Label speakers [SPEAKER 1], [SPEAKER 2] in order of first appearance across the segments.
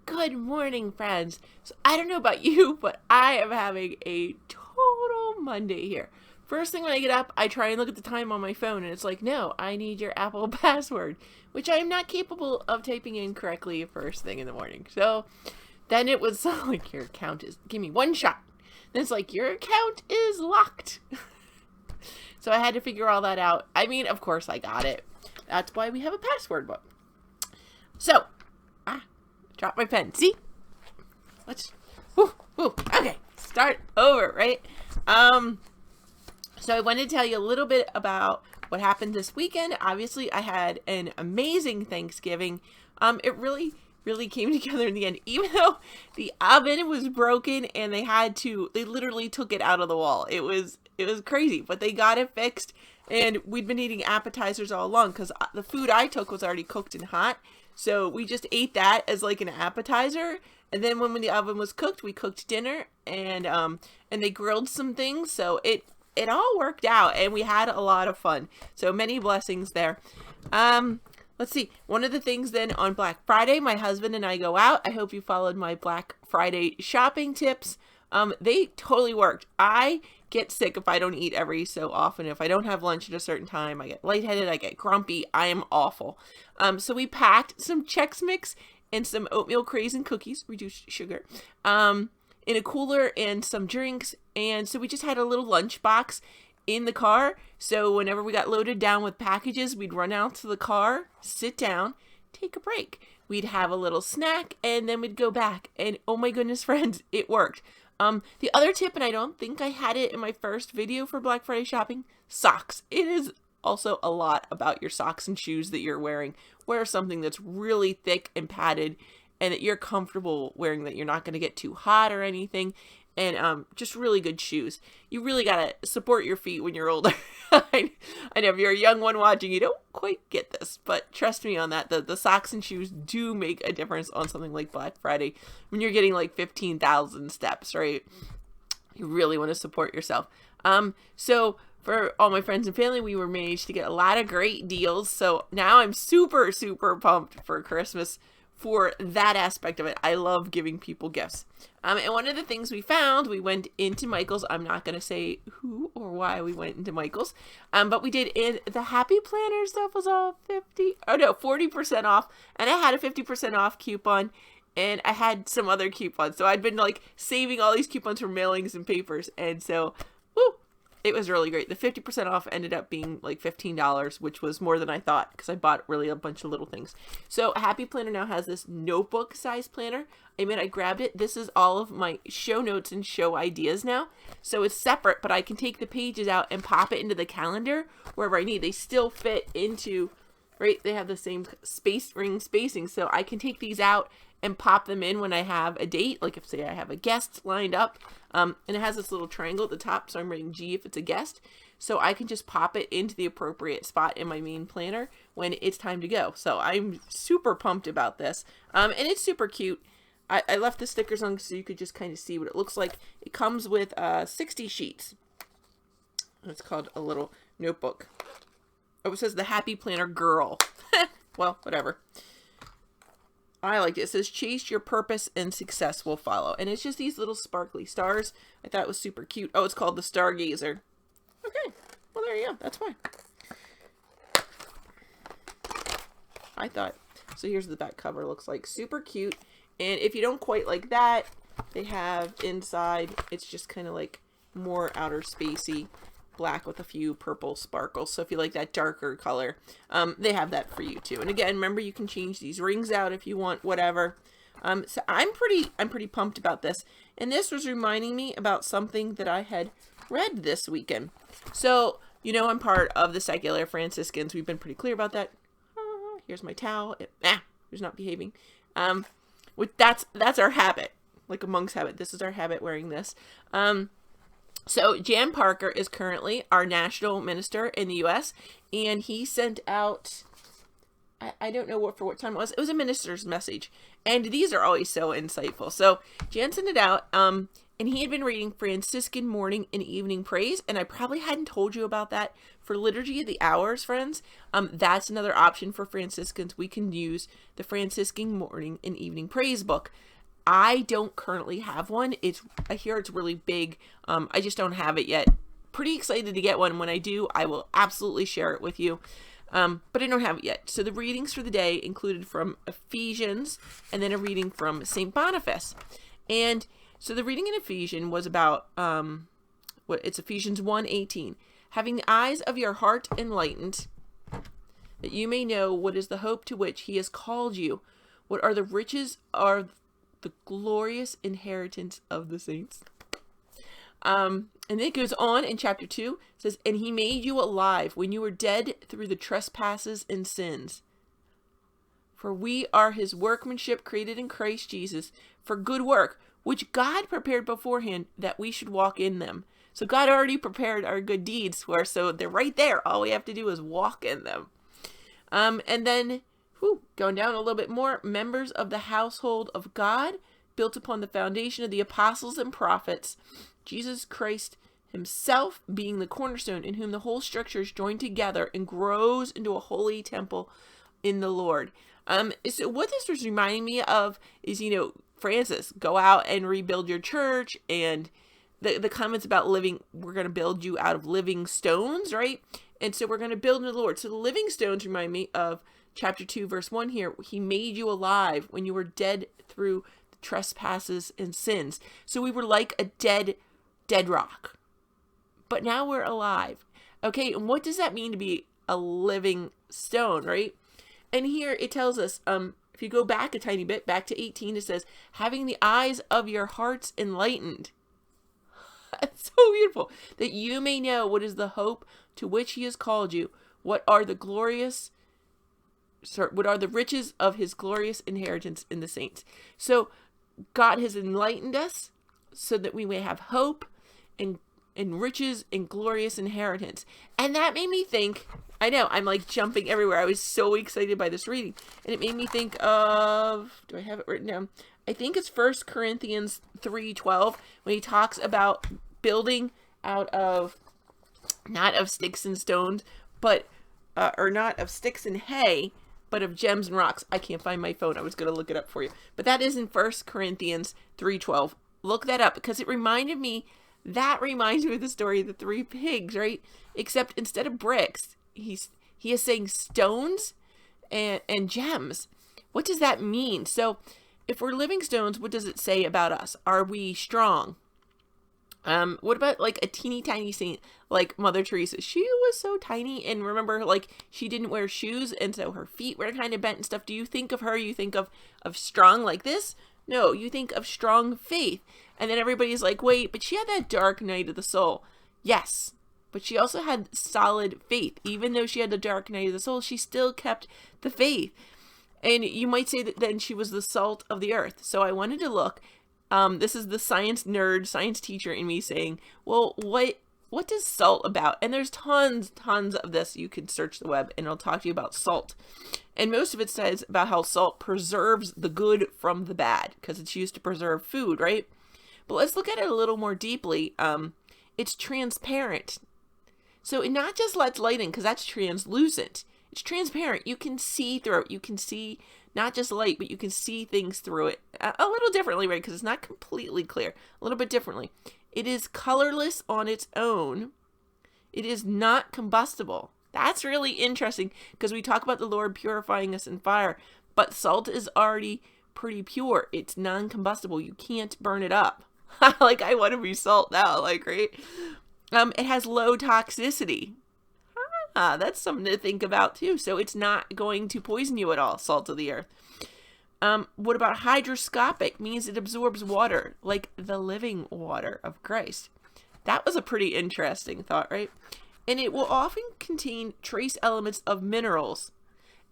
[SPEAKER 1] Good morning, friends. So I don't know about you, but I am having a total Monday here. First thing when I get up, I try and look at the time on my phone, and it's like, no, I need your Apple password, which I am not capable of typing in correctly first thing in the morning. So then it was like, your account is, give me one shot. Then it's like, your account is locked. So I had to figure all that out. I mean, of course I got it. That's why we have a password book. So, drop my pen. See? Okay, start over, right? So I wanted to tell you a little bit about what happened this weekend. Obviously, I had an amazing Thanksgiving. It really came together in the end, even though the oven was broken and they literally took it out of the wall. It was crazy, but they got it fixed, and we'd been eating appetizers all along because the food I took was already cooked and hot. So we just ate that as like an appetizer, and then when the oven was cooked, we cooked dinner, and they grilled some things. So it all worked out, and we had a lot of fun. So many blessings there. Let's see. One of the things then on Black Friday, my husband and I go out. I hope you followed my Black Friday shopping tips. They totally worked. I get sick if I don't eat every so often. If I don't have lunch at a certain time, I get lightheaded, I get grumpy. I am awful. So we packed some Chex Mix and some oatmeal craze and cookies, reduced sugar, in a cooler and some drinks. And so we just had a little lunch box in the car. So whenever we got loaded down with packages, we'd run out to the car, sit down, take a break. We'd have a little snack, and then we'd go back. And oh my goodness, friends, it worked. The other tip, and I don't think I had it in my first video for Black Friday shopping, socks. It is also a lot about your socks and shoes that you're wearing. Wear something that's really thick and padded and that you're comfortable wearing, that you're not going to get too hot or anything. And just really good shoes. You really got to support your feet when you're older. I know if you're a young one watching, you don't quite get this, but trust me on that. The socks and shoes do make a difference on something like Black Friday when you're getting like 15,000 steps, right? You really want to support yourself. So for all my friends and family, we were managed to get a lot of great deals. So now I'm super pumped for Christmas for that aspect of it. I love giving people gifts. And one of the things we found, we went into Michael's. I'm not going to say who or why we went into Michael's, but we did. In the Happy Planner stuff was all 40% off, and I had a 50% off coupon, and I had some other coupons. So I'd been like saving all these coupons for mailings and papers, and so it was really great. The 50% off ended up being like $15, which was more than I thought because I bought really a bunch of little things. So Happy Planner now has this notebook size planner. I grabbed it. This is all of my show notes and show ideas now. So it's separate, but I can take the pages out and pop it into the calendar wherever I need. They still fit into, right? They have the same spacing. So I can take these out and pop them in when I have a date. Like if say I have a guest lined up, and it has this little triangle at the top. So I'm writing G if it's a guest. So I can just pop it into the appropriate spot in my main planner when it's time to go. So I'm super pumped about this. And it's super cute. I left the stickers on so you could just kind of see what it looks like. It comes with 60 sheets. It's called a little notebook. Oh, it says the Happy Planner Girl. Well, whatever. I liked it. It says, chase your purpose and success will follow. And it's just these little sparkly stars. I thought it was super cute. Oh, it's called the Stargazer. Okay. Well, there you go. That's why. I thought. So here's the back cover. Looks like super cute. And if you don't quite like that, they have inside, it's just kind of like more outer spacey black with a few purple sparkles. So if you like that darker color, they have that for you too. And again, remember, you can change these rings out if you want, whatever. So I'm pretty pumped about this. And this was reminding me about something that I had read this weekend. So, you know, I'm part of the secular Franciscans. We've been pretty clear about that. Here's my towel. Who's not behaving? That's our habit, like a monk's habit. This is our habit, wearing this. So Jan Parker is currently our national minister in the U.S., and he sent out I don't know what time it was. It was a minister's message. And these are always so insightful. So Jan sent it out. And he had been reading Franciscan morning and evening praise. And I probably hadn't told you about that. For Liturgy of the Hours, friends, that's another option for Franciscans. We can use the Franciscan morning and evening praise book. I don't currently have one. I hear it's really big. I just don't have it yet. Pretty excited to get one. When I do, I will absolutely share it with you. But I don't have it yet. So the readings for the day included from Ephesians and then a reading from St. Boniface. And so the reading in Ephesians was about, it's Ephesians 1:18. Having the eyes of your heart enlightened, that you may know what is the hope to which he has called you, what are the riches are the glorious inheritance of the saints. And then it goes on in chapter 2, it says, and he made you alive when you were dead through the trespasses and sins. For we are his workmanship created in Christ Jesus for good work, which God prepared beforehand that we should walk in them. So God already prepared our good deeds for us, so they're right there. All we have to do is walk in them. And then, going down a little bit more, members of the household of God, built upon the foundation of the apostles and prophets, Jesus Christ himself being the cornerstone, in whom the whole structure is joined together and grows into a holy temple in the Lord. So what this was reminding me of is, Francis, go out and rebuild your church, and the comments about we're going to build you out of living stones, right? And so we're going to build in the Lord. So the living stones remind me of chapter 2, verse 1 here. He made you alive when you were dead through the trespasses and sins. So we were like a dead rock. But now we're alive. Okay, and what does that mean to be a living stone, right? And here it tells us, if you go back a tiny bit, back to 18, it says, having the eyes of your hearts enlightened. That's so beautiful. That you may know what is the hope to which he has called you. What are the riches of his glorious inheritance in the saints. So God has enlightened us so that we may have hope and riches and glorious inheritance. And that made me think, I know, I'm like jumping everywhere. I was so excited by this reading. And it made me think of, do I have it written down? I think it's 1 Corinthians 3:12, when he talks about building out of, not of sticks and stones, but, or not of sticks and hay, but of gems and rocks. I can't find my phone. I was going to look it up for you. But that is in 1 Corinthians 3:12. Look that up, because it reminded me, that reminds me of the story of the 3 pigs, right? Except instead of bricks, he is saying stones and gems. What does that mean? So if we're living stones, what does it say about us? Are we strong? What about like a teeny tiny saint like Mother Teresa? She was so tiny, and remember, like, she didn't wear shoes, and so her feet were kind of bent and stuff. Do you think of her, you think of strong like this? No, you think of strong faith. And then everybody's like, wait, but she had that dark night of the soul. Yes, but she also had solid faith. Even though she had the dark night of the soul, she still kept the faith. And you might say that then she was the salt of the earth. So I wanted to look. This is the science nerd, science teacher in me saying, well, what is salt about? And there's tons of this. You can search the web and it'll talk to you about salt. And most of it says about how salt preserves the good from the bad, because it's used to preserve food, right? But let's look at it a little more deeply. It's transparent. So it not just lets light in, because that's translucent. It's transparent. You can see through it. You can see not just light, but you can see things through it a little differently, right? Because it's not completely clear. A little bit differently. It is colorless on its own. It is not combustible. That's really interesting, because we talk about the Lord purifying us in fire, but salt is already pretty pure. It's non-combustible. You can't burn it up. Like, I want to be salt now, like, right? It has low toxicity. That's something to think about too. So it's not going to poison you at all, salt of the earth. What about hygroscopic? Means it absorbs water, like the living water of Christ. That was a pretty interesting thought, right? And it will often contain trace elements of minerals.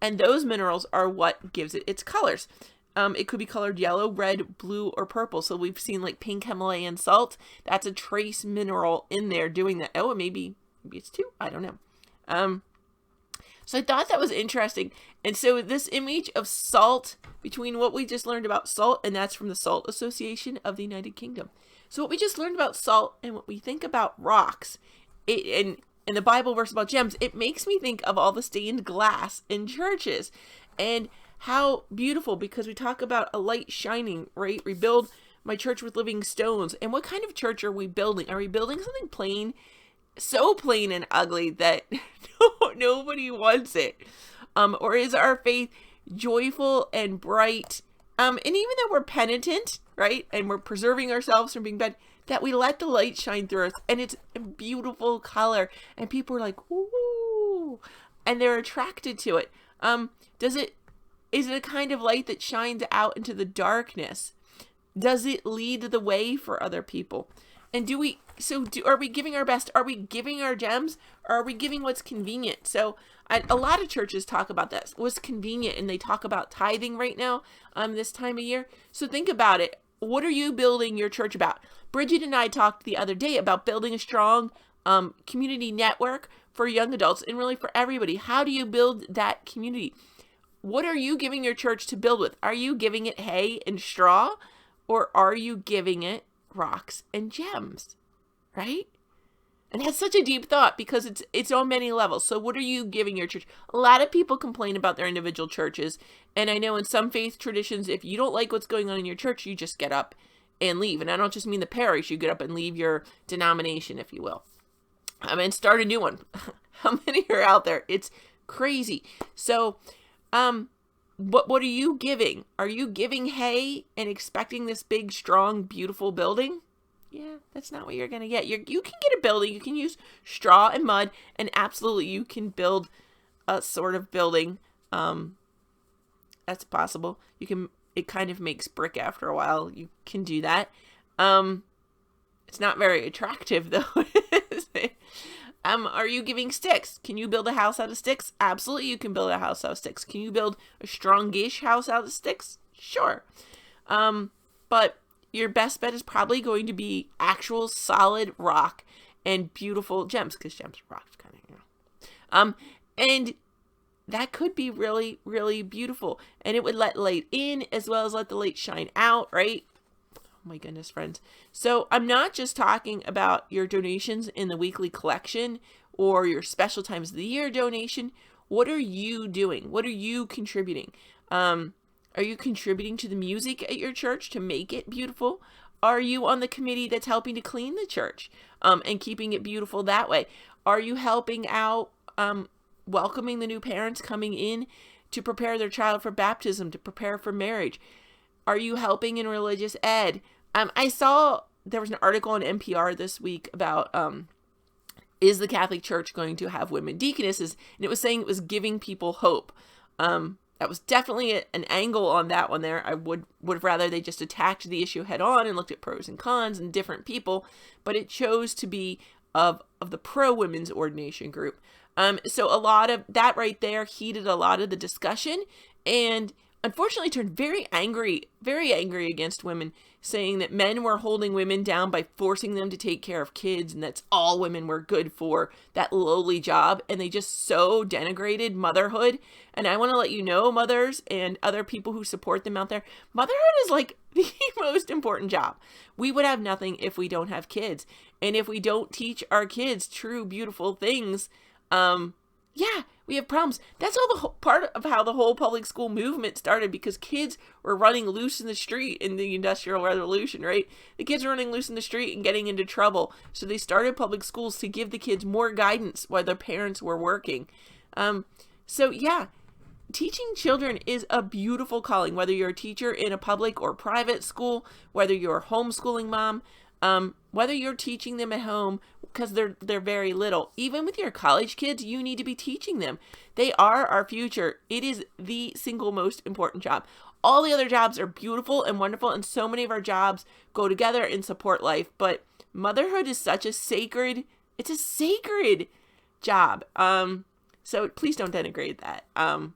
[SPEAKER 1] And those minerals are what gives it its colors. It could be colored yellow, red, blue, or purple. So we've seen like pink Himalayan salt. That's a trace mineral in there doing that. Oh, maybe it's 2. I don't know. So I thought that was interesting. And so this image of salt, between what we just learned about salt, and that's from the Salt Association of the United Kingdom. So what we just learned about salt and what we think about rocks, and the Bible verse about gems, it makes me think of all the stained glass in churches and how beautiful, because we talk about a light shining, right? Rebuild my church with living stones. And what kind of church are we building? Are we building something plain, so plain and ugly that nobody wants it? Or is our faith joyful and bright? And even though we're penitent, right, and we're preserving ourselves from being bad, that we let the light shine through us, and it's a beautiful color, and people are like, ooh, and they're attracted to it. Is it a kind of light that shines out into the darkness? Does it lead the way for other people? And are we giving our best? Are we giving our gems? Or are we giving what's convenient? So a lot of churches talk about this, what's convenient, and they talk about tithing right now, this time of year. So think about it. What are you building your church about? Bridget and I talked the other day about building a strong community network for young adults and really for everybody. How do you build that community? What are you giving your church to build with? Are you giving it hay and straw, or are you giving it rocks and gems, right? And that's such a deep thought because it's on many levels. So what are you giving your church? A lot of people complain about their individual churches. And I know in some faith traditions, if you don't like what's going on in your church, you just get up and leave. And I don't just mean the parish. You get up and leave your denomination, if you will. And start a new one. How many are out there? It's crazy. So, what are you giving? Are you giving hay and expecting this big, strong, beautiful building? Yeah, that's not what you're going to get. You can get a building. You can use straw and mud, and absolutely you can build a sort of building. That's possible. It kind of makes brick after a while. You can do that. It's not very attractive though, is it? Are you giving sticks? Can you build a house out of sticks? Absolutely, you can build a house out of sticks. Can you build a strongish house out of sticks? Sure. But your best bet is probably going to be actual solid rock and beautiful gems, because gems are rocks, kind of, and that could be really, really beautiful, and it would let light in as well as let the light shine out, right? Oh my goodness, friends. So I'm not just talking about your donations in the weekly collection or your special times of the year donation. What are you doing? What are you contributing? Are you contributing to the music at your church to make it beautiful? Are you on the committee that's helping to clean the church and keeping it beautiful that way? Are you helping out, welcoming the new parents coming in to prepare their child for baptism, to prepare for marriage? Are you helping in religious ed? I saw there was an article on NPR this week about is the Catholic Church going to have women deaconesses? And it was saying it was giving people hope. That was definitely an angle on that one there. I would have rather they just attacked the issue head on and looked at pros and cons and different people, but it chose to be of the pro-women's ordination group. So a lot of that right there heated a lot of the discussion, and unfortunately turned very angry against women, saying that men were holding women down by forcing them to take care of kids, and that's all women were good for, that lowly job. And they just so denigrated motherhood. And I want to let you know, mothers and other people who support them out there, motherhood is like the most important job. We would have nothing if we don't have kids. And if we don't teach our kids true, beautiful things, we have problems. That's all the part of how the whole public school movement started, because kids were running loose in the street in the Industrial Revolution, right? The kids were running loose in the street and getting into trouble. So they started public schools to give the kids more guidance while their parents were working. Teaching children is a beautiful calling, whether you're a teacher in a public or private school, whether you're a homeschooling mom, whether you're teaching them at home because they're very little. Even with your college kids, you need to be teaching them. They are our future. It is the single most important job. All the other jobs are beautiful and wonderful, and so many of our jobs go together and support life, but motherhood is such a sacred job. So please don't denigrate that.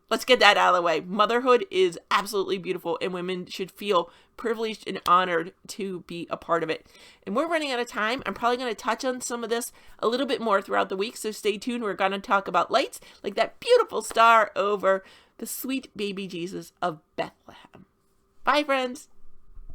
[SPEAKER 1] Let's get that out of the way. Motherhood is absolutely beautiful, and women should feel privileged and honored to be a part of it. And we're running out of time. I'm probably going to touch on some of this a little bit more throughout the week, so stay tuned. We're going to talk about lights like that beautiful star over the sweet baby Jesus of Bethlehem. Bye, friends.